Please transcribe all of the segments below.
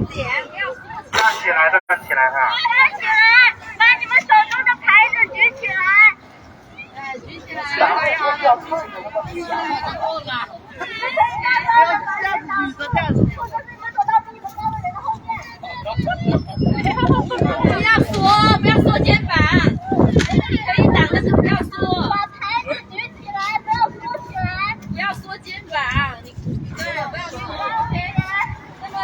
起来，站起来哈！站起来，把你们手中的牌子举起来。举起来。不要缩肩膀，可以挡，但是不要缩。把牌子举起来，不要缩起来。不要缩肩膀，对，不要缩。那么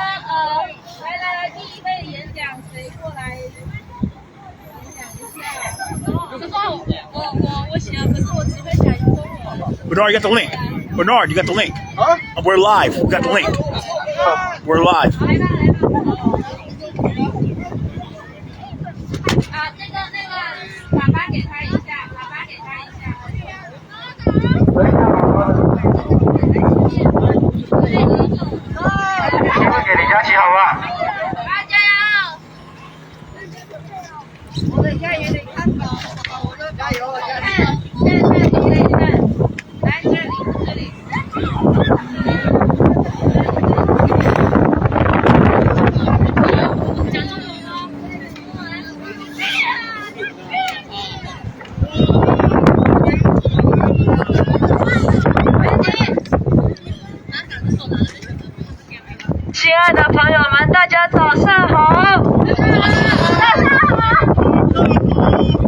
来，第一位演讲谁过来演讲一下？可是我写，可是我只会讲中文。Bernard, you got the link. Bernard, you got the link. Huh? We're live. We got the link. We're live. 那个，喇叭给他一下，喇叭给他一下。机会给林佳琪，好不好？加油！我等一下也得看到，我说加油，加油！来这里。讲中文哦。亲爱的朋友们，大家早上好！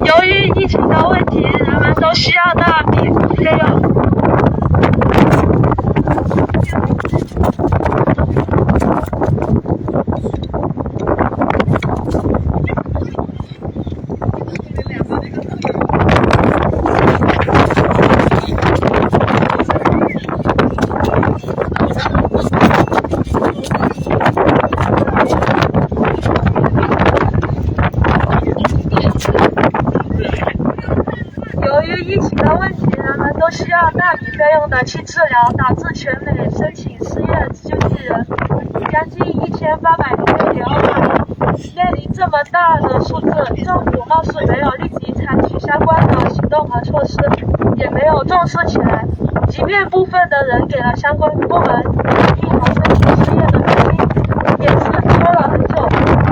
由于疫情的问题，人们都需要大笔费用。都需要大笔费用的去治疗，导致全美申请失业救济人将近1800名疗法。面临这么大的数字，政府貌似没有立即采取相关的行动和措施，也没有重视起来。即便部分的人给了相关部门1毫申请失业的原因，也是拖了很久。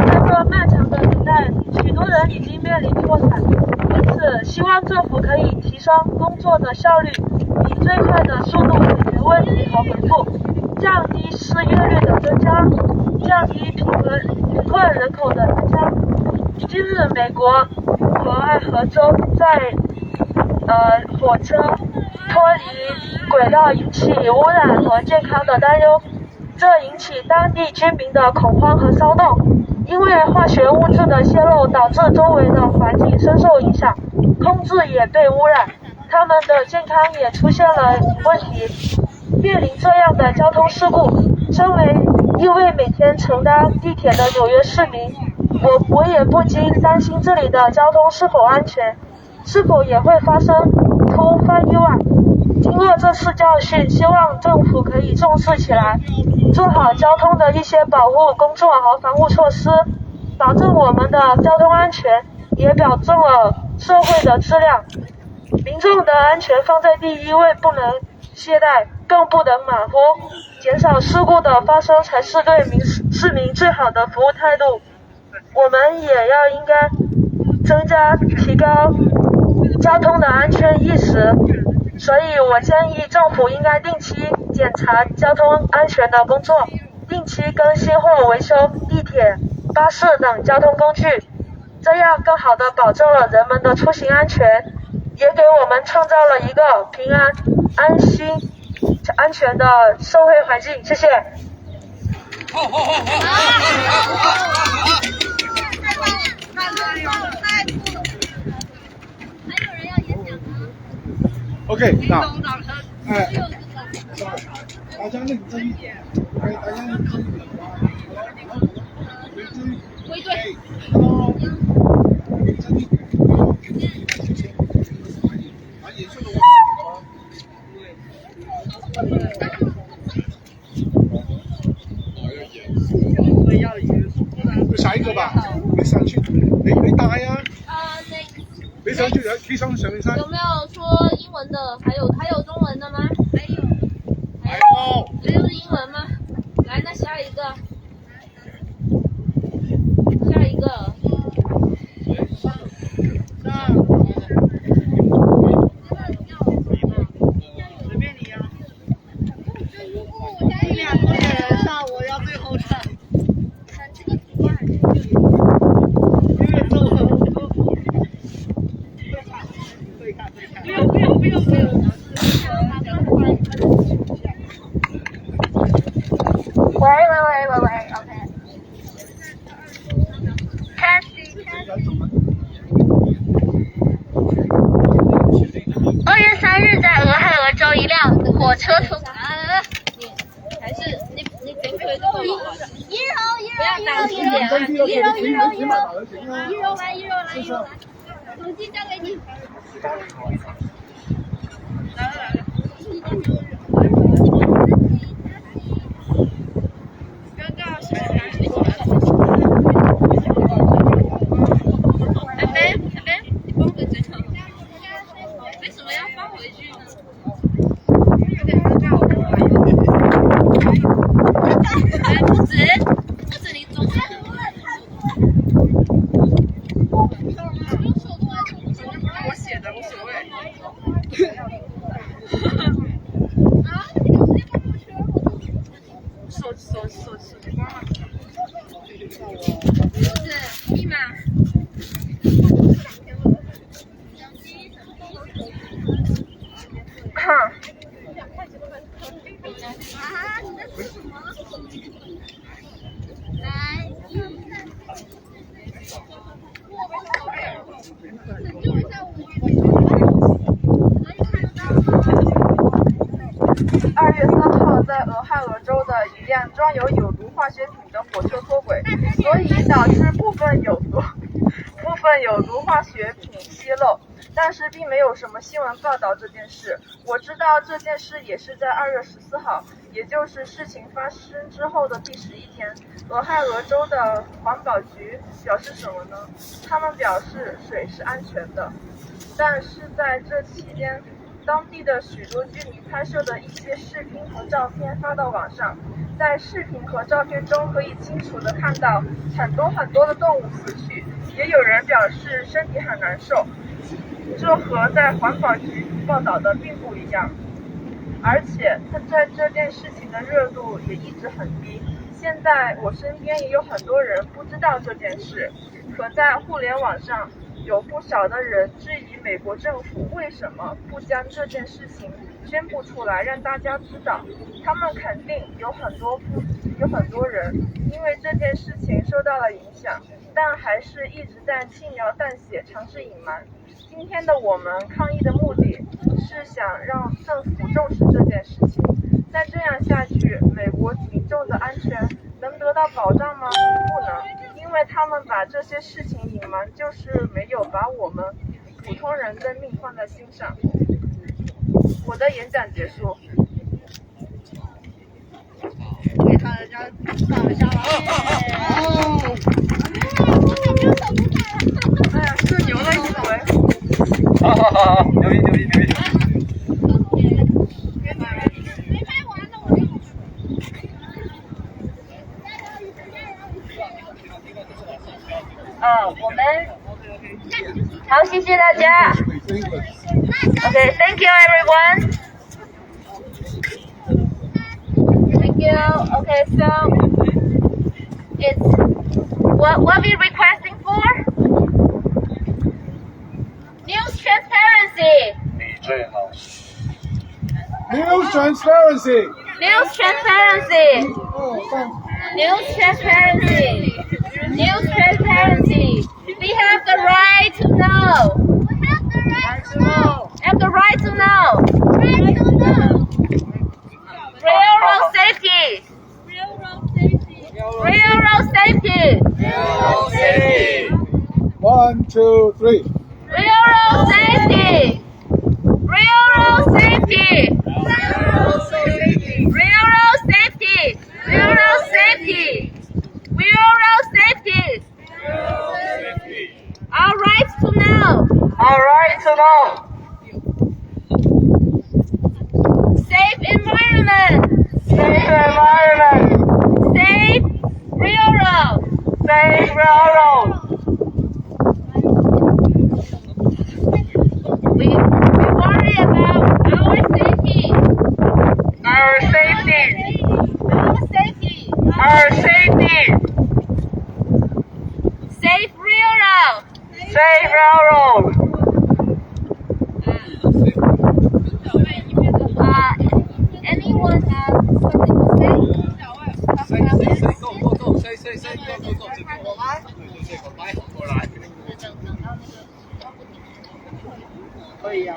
在这漫长的等待，许多人已经面临破产。因此，希望政府可以提升工作的效率，以最快的速度解决问题和回复，降低失业率的增加，降低贫困人口的增加。近日，美国和爱荷州在火车脱离轨道引起污染和健康的担忧，这引起当地居民的恐慌和骚动。因为化学物质的泄漏导致周围的环境深受影响，空气也被污染，他们的健康也出现了问题。面临这样的交通事故，身为一位每天乘搭地铁的纽约市民，我也不禁担心这里的交通是否安全，是否也会发生突发意外。经过这次教训，希望政府可以重视起来，做好交通的一些保护工作和防护措施，保证我们的交通安全，也保证了社会的质量。民众的安全放在第一位，不能懈怠，更不能马虎。减少事故的发生才是对市民最好的服务态度。我们也要应该提高交通的安全意识。所以我建议政府应该定期检查交通安全的工作，定期更新或维修地铁、巴士等交通工具，这样更好地保证了人们的出行安全，也给我们创造了一个平安、安心、安全的社会环境。谢谢。OK， 那，大家认真一点，大家认真一点。归队。认真一点。把眼线都下一个吧，你上去，你打呀。没上去，可以上去上。有没有说英文的？还有中文的吗？还有英文吗？来，那下一个。不要挡住脸啊！一柔来，手机交给你。来。刚刚是哪里？你帮我嘴长。为什么要放回去呢？不止你中间。我写的无所谓。手机关了。是密码。2月3号，在俄亥俄州的一辆装有有毒化学品的火车脱轨，所以导致部分有毒化学品泄漏，但是并没有什么新闻报道这件事。我知道这件事也是在2月14号，也就是事情发生之后的第11天。俄亥俄州的环保局表示什么呢？他们表示水是安全的，但是在这期间，当地的许多居民拍摄的一些视频和照片发到网上，在视频和照片中可以清楚地看到很多的动物死去，也有人表示身体很难受，这和在环保局报道的并不一样。而且在这件事情的热度也一直很低，现在我身边也有很多人不知道这件事，可在互联网上有不少的人质疑美国政府为什么不将这件事情宣布出来让大家知道。他们肯定有很多人因为这件事情受到了影响，但还是一直在轻描淡写尝试隐瞒。今天的我们抗议的目的是想让政府重视这件事情，再这样下去，美国民众的安全能得到保障吗？不能，因为他们把这些事情隐瞒，就是没有把我们普通人的命放在心上。我的演讲结束。给他人家上了下了。哎呀，是牛了一回。好，牛逼。我们好，谢谢大家。Okay, thank you everyone. Thank you. Okay, so it's what we requesting for? News transparency. 你最好。News transparency. News transparency. News transparency. News transparency. We have the right to know. Have the right to know. Railroad safety. Railroad safety. 1, 2, 3. Railroad safety. Railroad safety. Railroad safety. Railroad safety. Railroad safety. Railroad safety. Our right to know. Our right to know. Safe environment. Safe environment. Safe railroad. Safe railroad. We worry about our safety. Our safety. Our safety. Our safety. Safe railroad. Safe railroad. Anyone have something to say? Say, go. Say, go. 可以啊。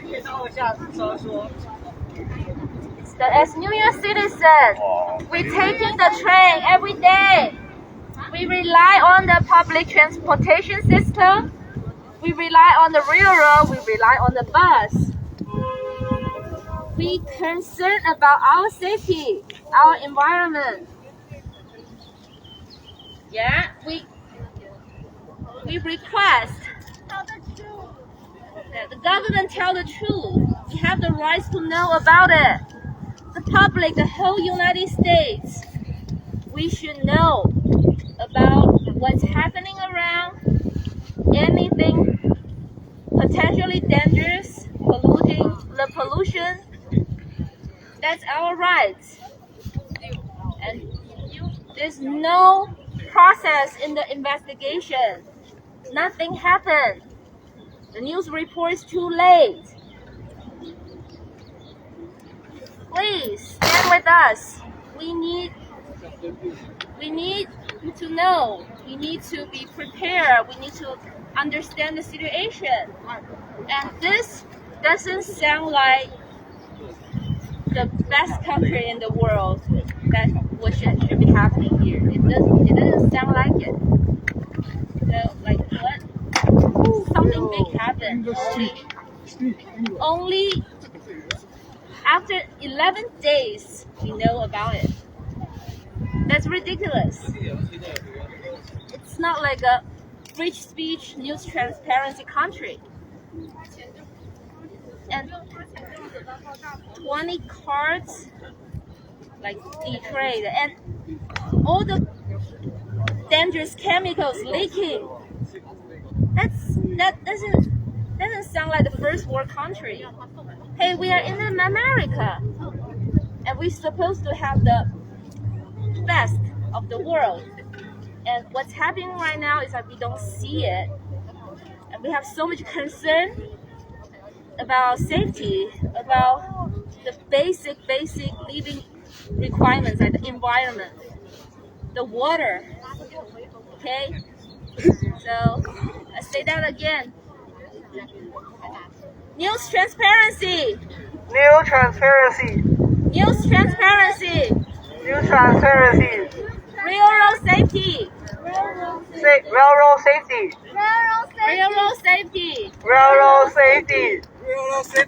介绍一下，说。that as New York citizens, we taking the train every day. We rely on the public transportation system. We rely on the railroad. We rely on the bus. We concerned about our safety, our environment. Yeah, we request that the government tell the truth. We have the rights to know about it. The public, the whole United States, we should know about what's happening around, anything potentially dangerous, polluting the pollution. That's our rights. And there's no process in the investigation. Nothing happened. The news report is too late. Please stand with us. We need to know. We need to be prepared. We need to understand the situation. And this doesn't sound like the best country in the world that what should be happening here. It doesn't sound like it. So like what? Something big happened. Only after 11 days we know about it. That's ridiculous. It's not like a free speech, news transparency country. And 20 cars like betrayed, and all the dangerous chemicals leaking. That doesn't sound like the first world country. Hey, we are in America, and we're supposed to have the best of the world. And what's happening right now is that we don't see it, and we have so much concern about safety, about the basic living requirements like the environment, the water. Okay, so I say that again. News transparency. New transparency. News transparency. New transparency. Railroad safety. Railroad safety. Railroad safety. Railroad safety.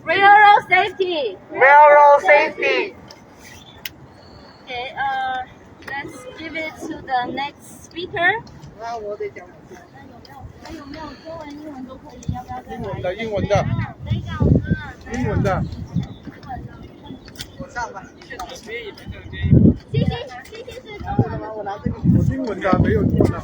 Railroad safety. Railroad safety. Okay, let's give it to the next speaker. 英文的。英文的没有中文的，英文的。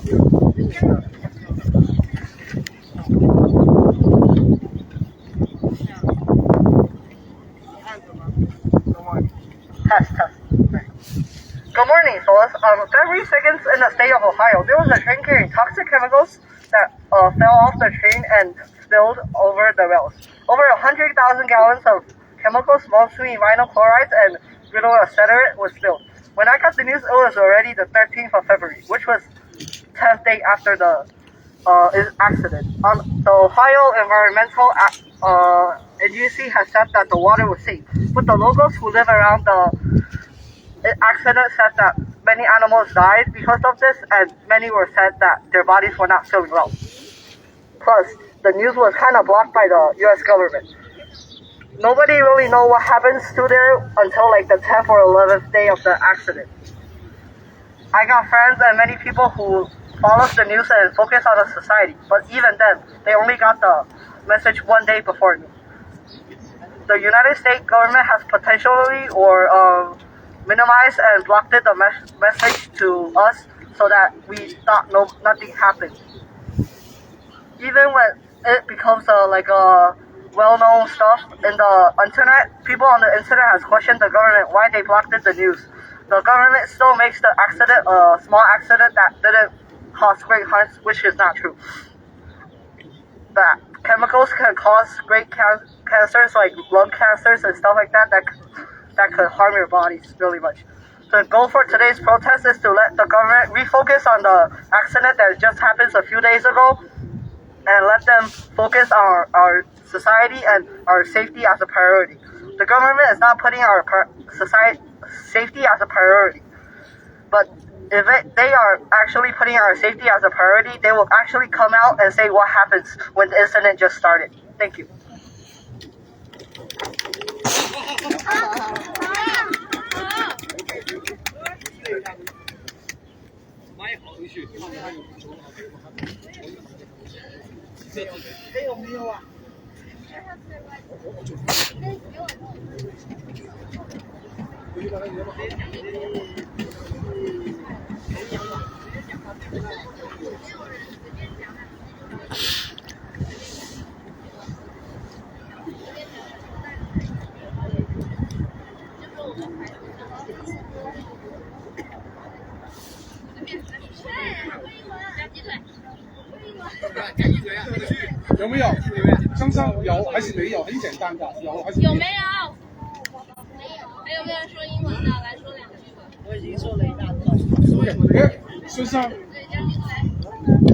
Test. Good morning, fellas. On February 2nd in the state of Ohio, there was a train carrying toxic chemicals that fell off the train and spilled over the rails. Over 100,000 gallons of chemicals, mostly vinyl chlorides and brittle acetate, was spilled. When I got the news, it was already the 13th of February, which was 10th day after the accident. The Ohio Environmental Agency has said that the water was safe, but the locals who live around the accident said that many animals died because of this, and many were said that their bodies were not feeling well. Plus, the news was kind of blocked by the U.S. government. Nobody really know what happens to there until like the 10th or 11th day of the accident. I got friends and many people who follow the news and focus on the society, but even then, they only got the message one day before me. The United States government has potentially or minimized and blocked the message to us so that we thought nothing happened. Even when it becomes like a well-known stuff in the internet, people on the internet has questioned the government why they blocked the news. The government still makes the accident a small accident that didn't cause great harm, which is not true. That chemicals can cause great cancers like lung cancers and stuff like that could harm your bodies really much. The goal for today's protest is to let the government refocus on the accident that just happened a few days ago and let them focus on our society and our safety as a priority. the government is not putting our society safety as a priority. But if they are actually putting our safety as a priority, they will actually come out and say what happens when the incident just started. Thank you.有没有？香香有还是没有？很简单的，有还是有没有？还有没有人说英文的？来说两句吧。我已经说了一大段。香香。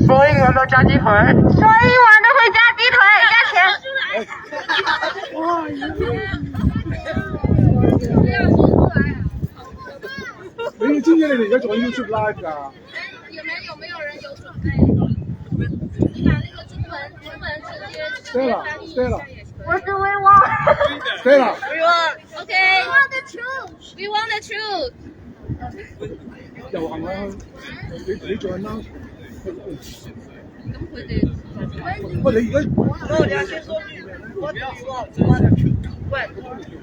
说英文的加鸡腿。说英文的会加鸡腿，加钱。哇！不要说出来啊！你知唔知你哋而家做緊 YouTube Live 㗎？有没有人有准备？你把那个中文直接翻译一下也可以。What do we want? Stella. We want. Okay. We want the truth. We want the truth. 遊行啦！你做緊 announce。咁佢哋喂，你而家no，你要先说句 What do you want? When?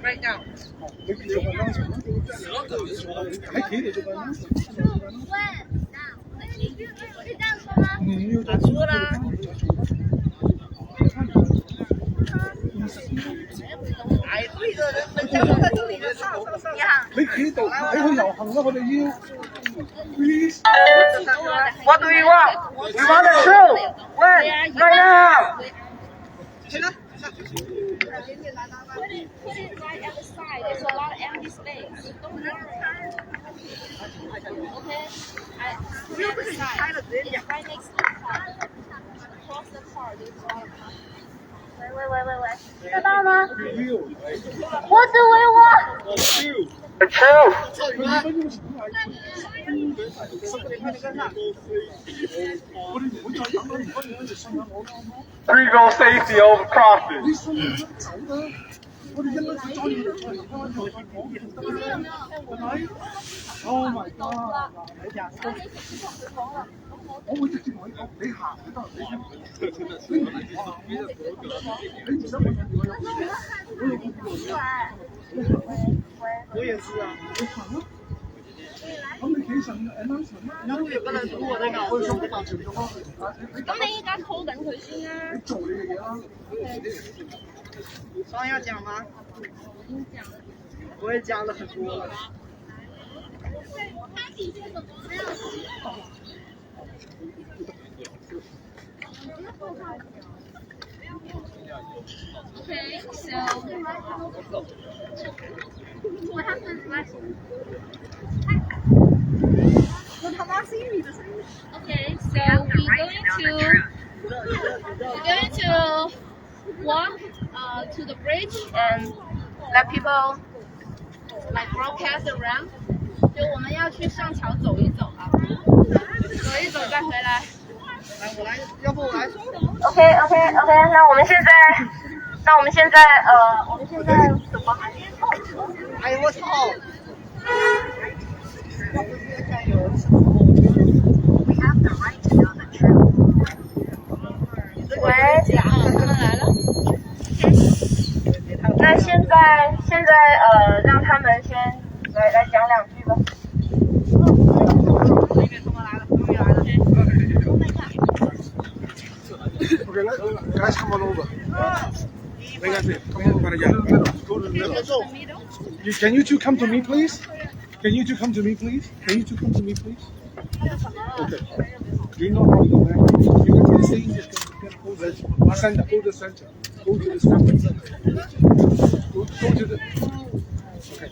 Right now. 你做緊 announce 咩？喺企度做緊 announce。你打出啦。哎，对的，人家都在这里的，上。你企度喺去遊行啦！我哋要 please。What do you want? We want the truth. When? Right now. Put it right at the side. There's a lot of empty space. Don't worry. Okay. Put it at the side. It's right next to the car. Across the car, there's a lot of car. 喂，知道吗 What do we want? The truth. Legal safety over profit. 我哋一粒子裝要Oh my god！ 我會直接同你講，你行就得，你唔使我我也是啊。你行咯。咁你企上 announcement 啦。如果有個人如果你咬開胸，搭住咗翻去。咁你依家 call 緊佢先啦。你做你嘅嘢啦。双要讲吗？我也讲了很多了。Okay, so what happened last? Okay, so we're going to walk to the bridge and let people like broadcast around. 就我们要去上桥走一走啊，走一走再回来。来，我来，要不我来说。OK， 那我们现在怎么还？哎我操！喂，他们来了。那现在让他们先来讲两句吧。Okay, guys, come on over. Come on, go to the middle. Can you two come to me, please? Can you two come to me, please? Okay. Do you know how to go back? You can see this. Hold the center. Go to the center. Go to the. Okay.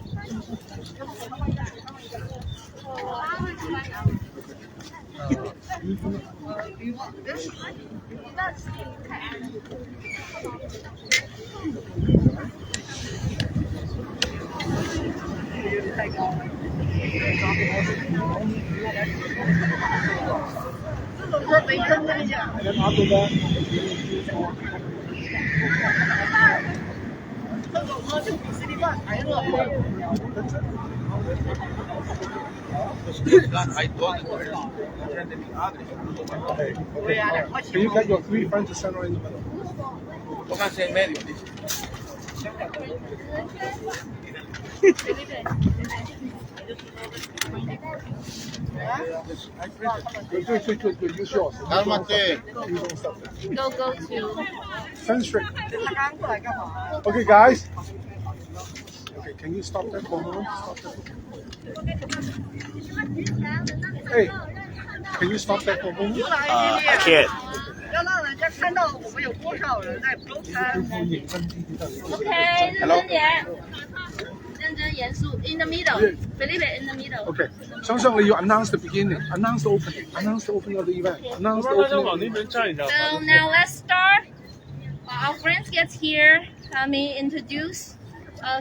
then after that, can you get your 3 friends to center in the middle? Pónganse en medio, dice. Good. Use yours. Cálmate. Go to. Stand straight. Okay, guys. Okay, can you stop that for a moment? Stop that. Hey, can you stop that for a moment? I can't. 要让人家看到我们有多少人在 protest。 OK， 认真点，认真严肃。In the middle, Felipe in the middle. Okay. 相信你要 announce the beginning, announce the opening, announce the opening of the event, announce the opening. So now let's start. Our friends get here. Let me introduce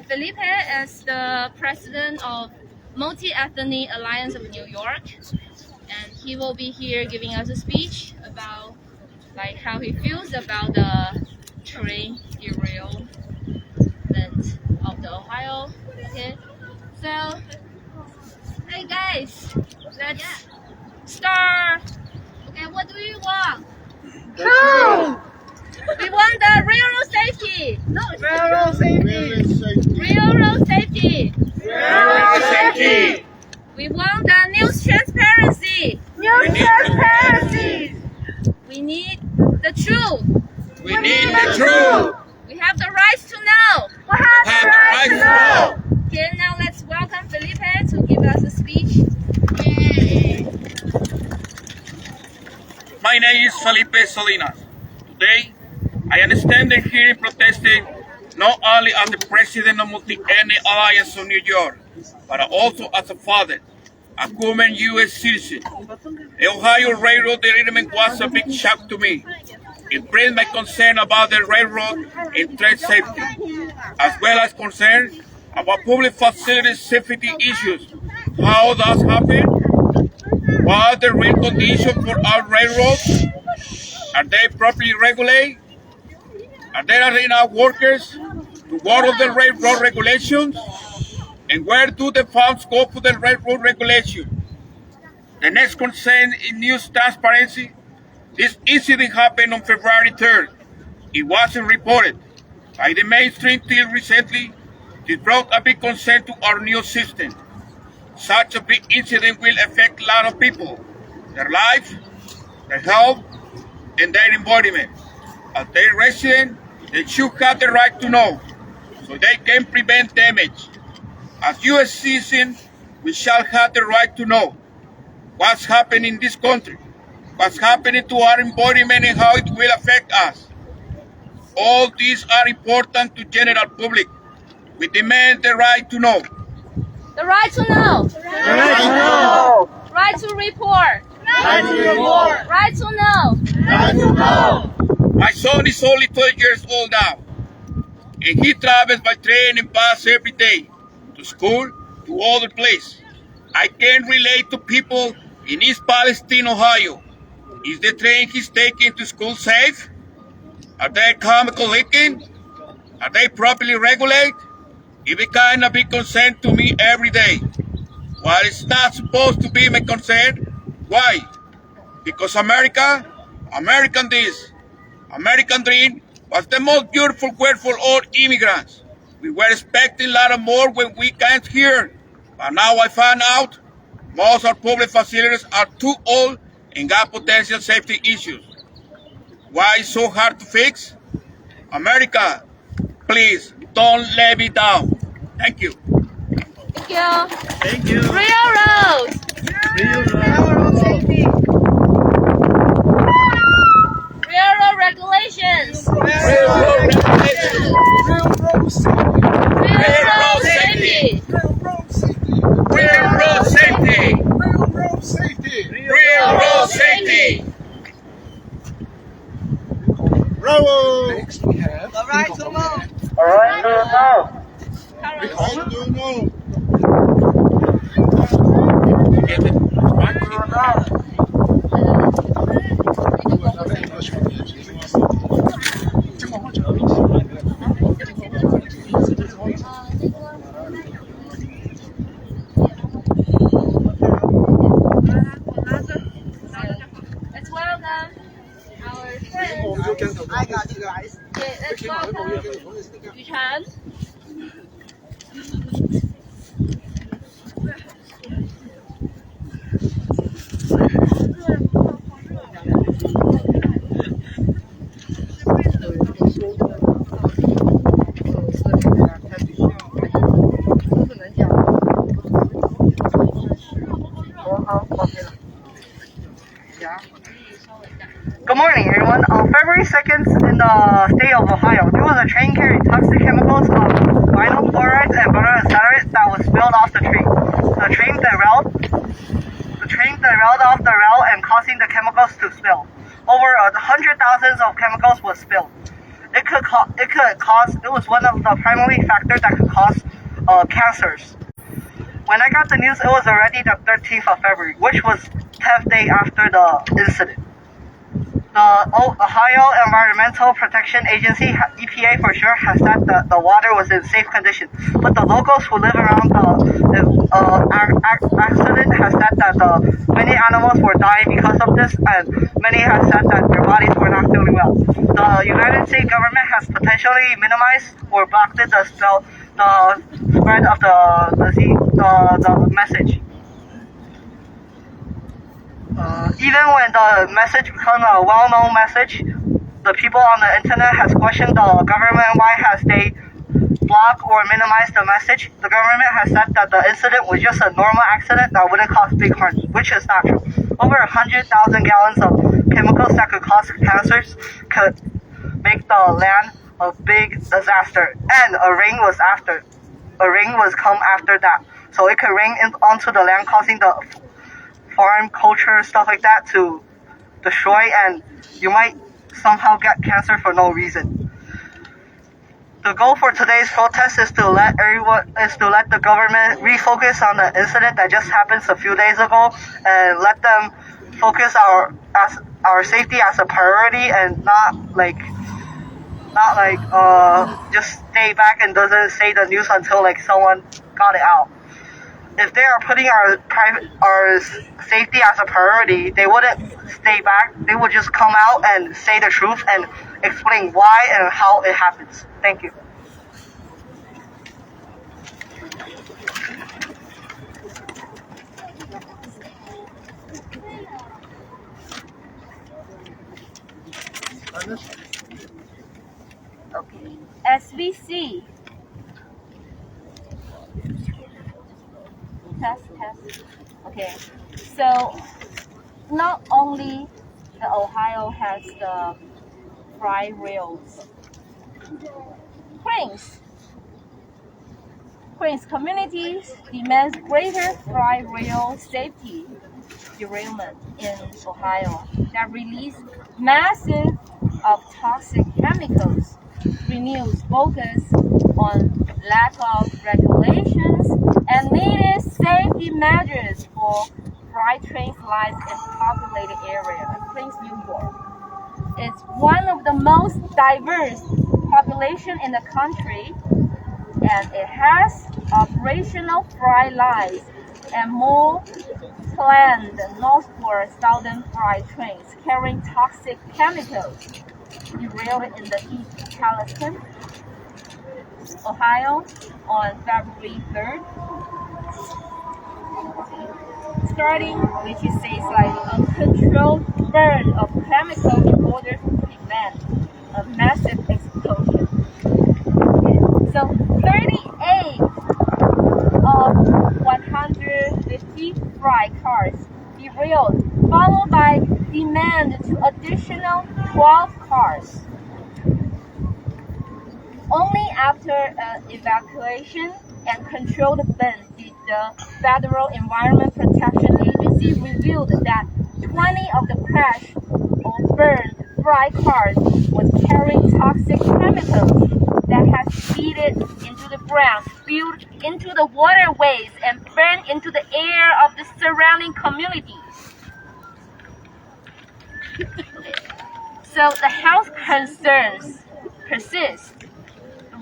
Felipe as the president of Multi-Ethnic Alliance of New York, and he will be here giving us a speech about like how he feels about the train derailment of the Ohio. Okay, so hey guys, let's start. Okay, what do you want? We want the railroad safety. No, railroad safety. Railroad safety. Railroad safety. We want the news transparency. News transparency. We need the truth. We need the truth. We have the rights to know. We have Have the right to know. Okay, now let's welcome Felipe to give us a speech. Yay. My name is Felipe Salinas. Today, I am standing here protesting not only as the president of Multi-Ethnic Alliance of New York, but also as a father, a common U.S. citizen. The Ohio Railroad derailment was a big shock to me. It raised my concern about the railroad and train safety, as well as concern about public facility safety issues. How does happen? What are the real conditions for our railroads? Are they properly regulated? Are there enough workers to follow the railroad regulations? And where do the funds go for the railroad regulation? The next concern is news transparency. This incident happened on February 3rd. It wasn't reported by the mainstream till recently. This brought a big concern to our news system. Such a big incident will affect a lot of people, their lives, their health, and their environment. As their residents, they should have the right to know, so they can prevent damage. As U.S. citizens, we shall have the right to know what's happening in this country, what's happening to our environment, and how it will affect us. All these are important to general public. We demand the right to know. The right to know. Right to know. Right to report. Right to report. Right to know. Right to know. My son is only 12 years old now, and he travels by train and bus every day, to school, to other places. I can relate to people in East Palestine, Ohio. Is the train he's taking to school safe? Are they chemical leaking? Are they properly regulated? It becomes a big concern to me every day. While it's not supposed to be my concern, why? Because American this, American dream was the most beautiful word for all immigrants. We were expecting a lot more when we came here, but now I found out most of our public facilities are too old and got potential safety issues. Why it's so hard to fix? America, please don't let me down. Thank you. Thank you. Thank you. Railroads. Railroad safety. Railroad regulations. Railroad regulations. Railroad safety. Railroad safety. Railroad safety. Railroad safety. Railroad safety. Bravo. Next we have. The right to know. All right, Right to know. I do know. 雨辰。Good morning, everyone. On February 2nd, in the state of Ohio, there was a train carrying toxic chemicals of vinyl chlorides and vinyl acetate that was spilled off the train. The train derailed off the rail and causing the chemicals to spill. Over 100,000 of chemicals was spilled. It was one of the primary factors that could cause cancers. When I got the news, it was already the 13th of February, which was 10th day after the incident. The Ohio Environmental Protection Agency, EPA for sure, has said that the water was in safe condition. But the locals who live around the accident have said that many animals were dying because of this, and many have said that their bodies were not feeling well. The United States government has potentially minimized or blocked the spread of the message. Even when the message becomes a well-known message, the people on the internet has questioned the government why has they blocked or minimized the message. The government has said that the incident was just a normal accident that wouldn't cause big harm, which is not true. Over 100,000 gallons of chemicals that could cause cancers could make the land a big disaster, and a rain was come after that, so it could rain onto the land, causing the farm culture, stuff like that, to destroy, and you might somehow get cancer for no reason. The goal for today's protest is to let the government refocus on the incident that just happened a few days ago, and let them focus our safety as a priority, and not just stay back and doesn't say the news until someone got it out. If they are putting our safety as a priority, they wouldn't stay back. They would just come out and say the truth and explain why and how it happens. Thank you. Okay. SVC. Test. Okay. So not only the Ohio has the fry rails, Queens communities demands greater fry rail safety. Derailment in Ohio that release massive of toxic chemicals. Renews focus on lack of regulations and needed safety measures for freight train flights in populated area in Queens, New York. It's one of the most diverse population in the country, and it has operational freight lines and more planned northward southern freight trains carrying toxic chemicals. Derailed in the East Charleston, Ohio on February 3rd. Starting, which says a controlled burn of chemicals in order to prevent a massive explosion. Okay. So 38 of 150 freight cars derailed, followed by demand to additional 12 cars. Only after evacuation and controlled burn did the Federal Environment Protection Agency reveal that 20 of the crashed or burned freight cars was carrying toxic chemicals that had seeped into the ground, spilled into the waterways, and burned into the air of the surrounding communities. So the health concerns persist.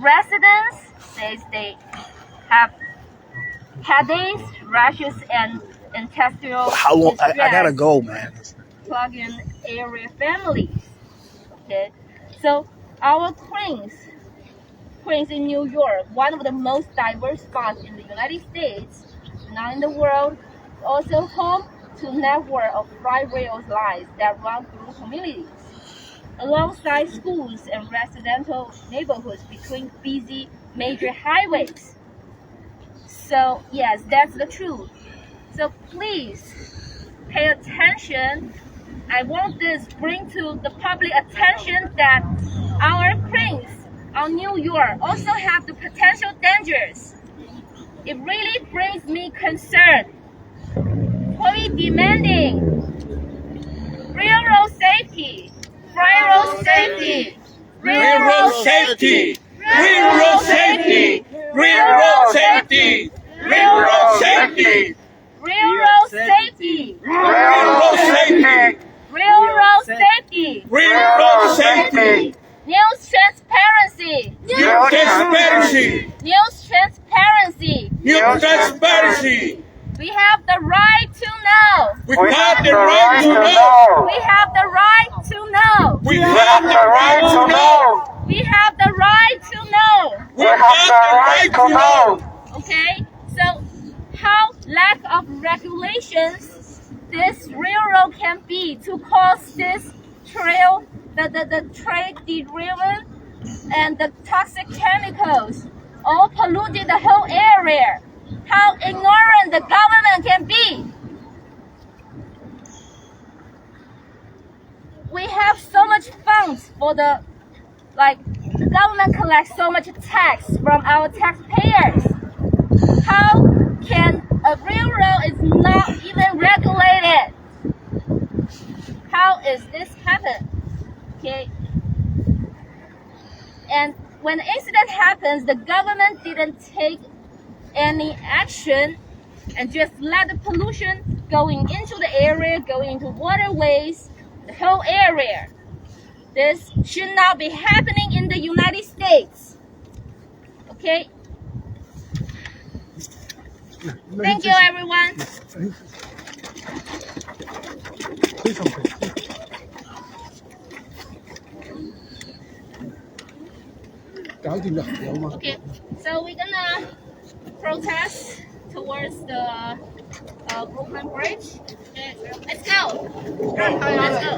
Residents say they have headaches, rashes, and intestinal How long? I distress. gotta go, man. Plug-in area families. Okay, so our Queens Queens in New York, one of the most diverse spots in the United States, not in the world, also home to a network of light rail lines that run through communities, alongside schools and residential neighborhoods between busy major highways. So yes, that's the truth. So please pay attention. I want this bring to the public attention that our Queens, our New York also have the potential dangers. It really brings me concern. Fully demanding railroad safety, railroad safety, Railroad safety! Railroad safety! Railroad safety! Railroad safety! railroad safety, Railroad safety! railroad safety, Railroad safety! news transparency, News transparency! news transparency. News transparency! We have the right to know. We have the right to know! We have the right to know. We have the right to know! We have the right to know. We have the right to know! Okay, so how lack of regulations this railroad can be to cause this trail, the trade derailment and the toxic chemicals all polluted the whole area. How ignorant the government can be. We have so much funds for the government collects so much tax from our taxpayers. How can a railroad is not even regulated? How is this happen? Okay. And when the incident happens, the government didn't take any action and just let the pollution going into the area, going into waterways, the whole area. This should not be happening in the United States. Okay? Thank you, everyone. Say something. Okay, so we're gonna protest towards the Brooklyn Bridge. Okay, let's go. Let's go.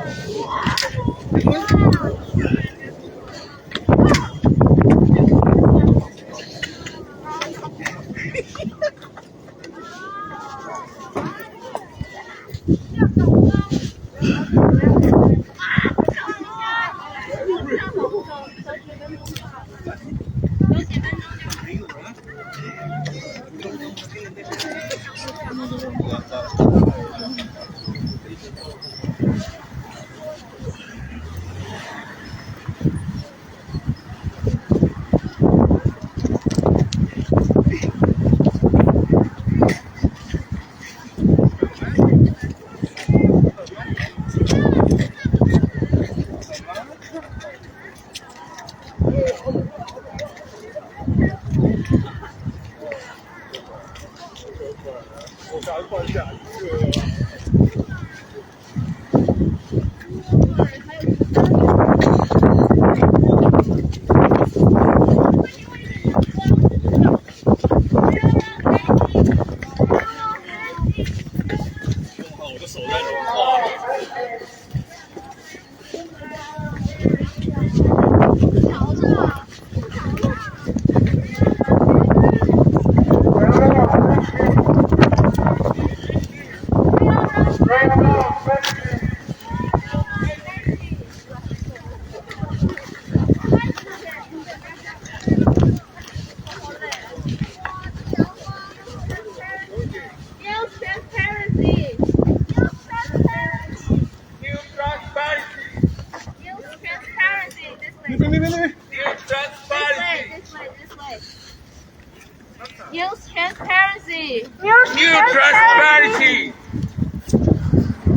News transparency. News transparency.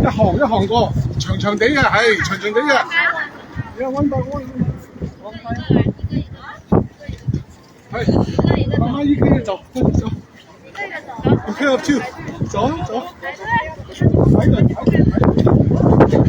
一行一行過，長長地嘅係長長地嘅。你揾到我。係，慢慢依家走，跟住走。You can up too，走啊走。排隊排隊排隊。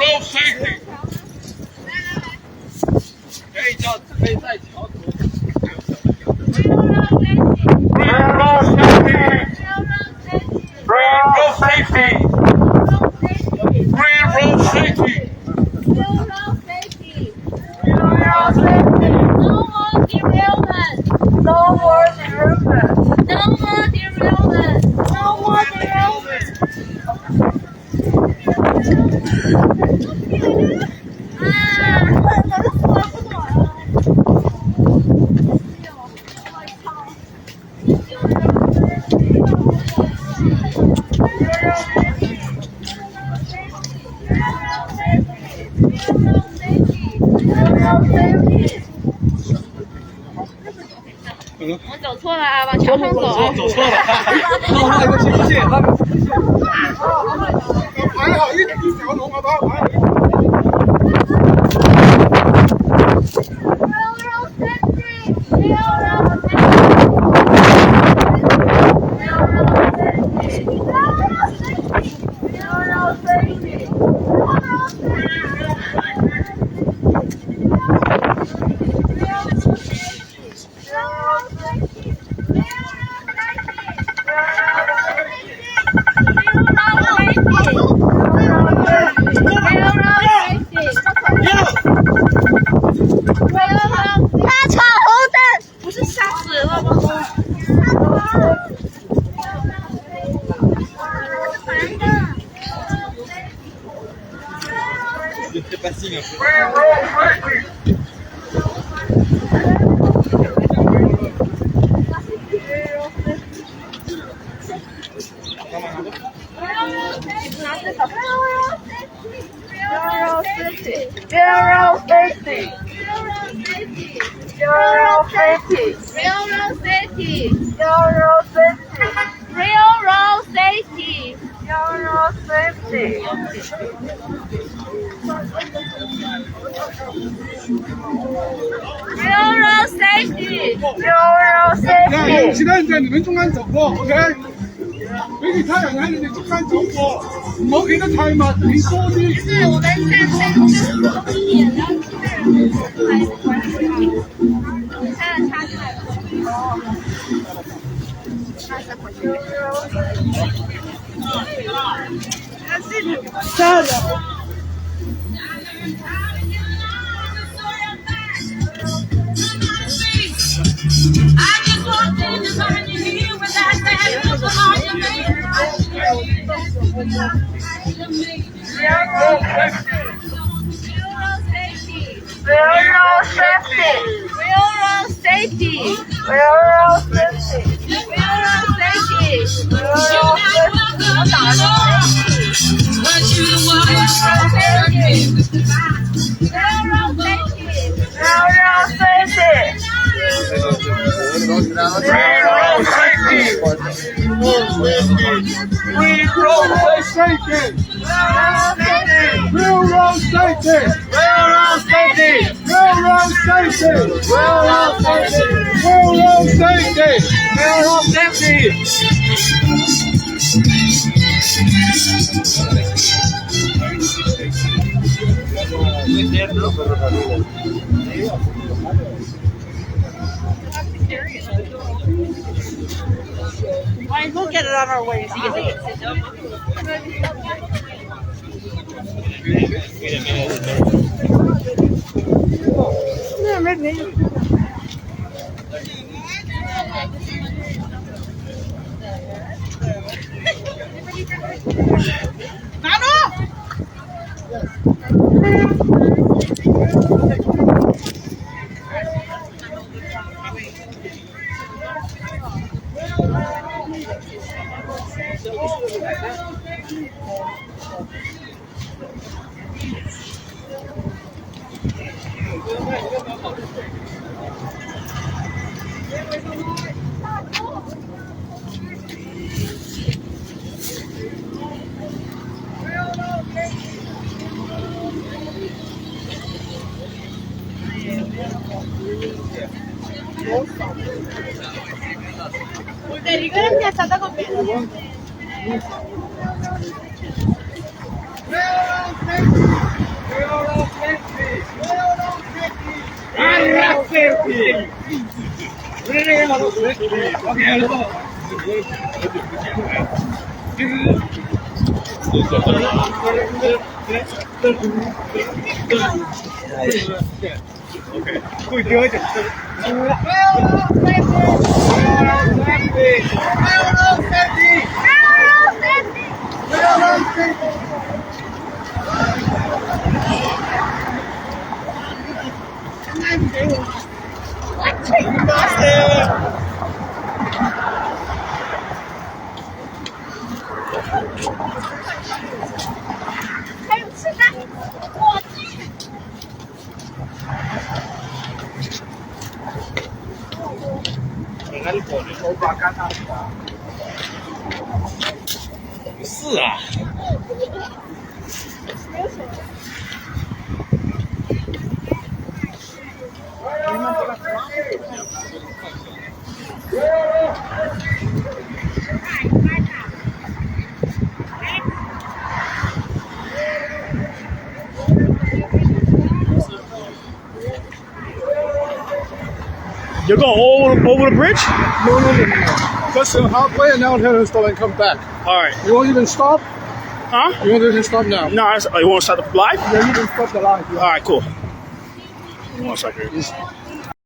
Railroad safety. Railroad safety. Railroad safety. No more derailment. No more derailment. No more derailment.我走错了啊，往桥上走。走错了，弄了一个新线，还好一条龙好不好？其他人在你们中間走過 ，OK？ 俾其他人喺你哋中間走過，唔好企得太密，你多啲。就是我们站在就是多一点，然后其他人就是关系啊，他的差太多。下的。I just walked in and find you here with that beautiful heart you made. Railroad safety. Railroad safety. Railroad safety. Railroad safety. Railroad safety. Railroad Railroad safety. Railroad safety. Railroad safety. Railroad safety. Railroad safety. Railroad safety. Railroad safety. Railroad safety. Why we'll get it on our way. Iedereen ya está comiendo. Railroad safety. 是啊。You're going over the bridge? No. Just halfway and now he'll stop and come back. All right. You won't even stop? Huh? You won't even stop now? No, you want to start the live? Yeah, you can stop the line. All right, cool. 1 second.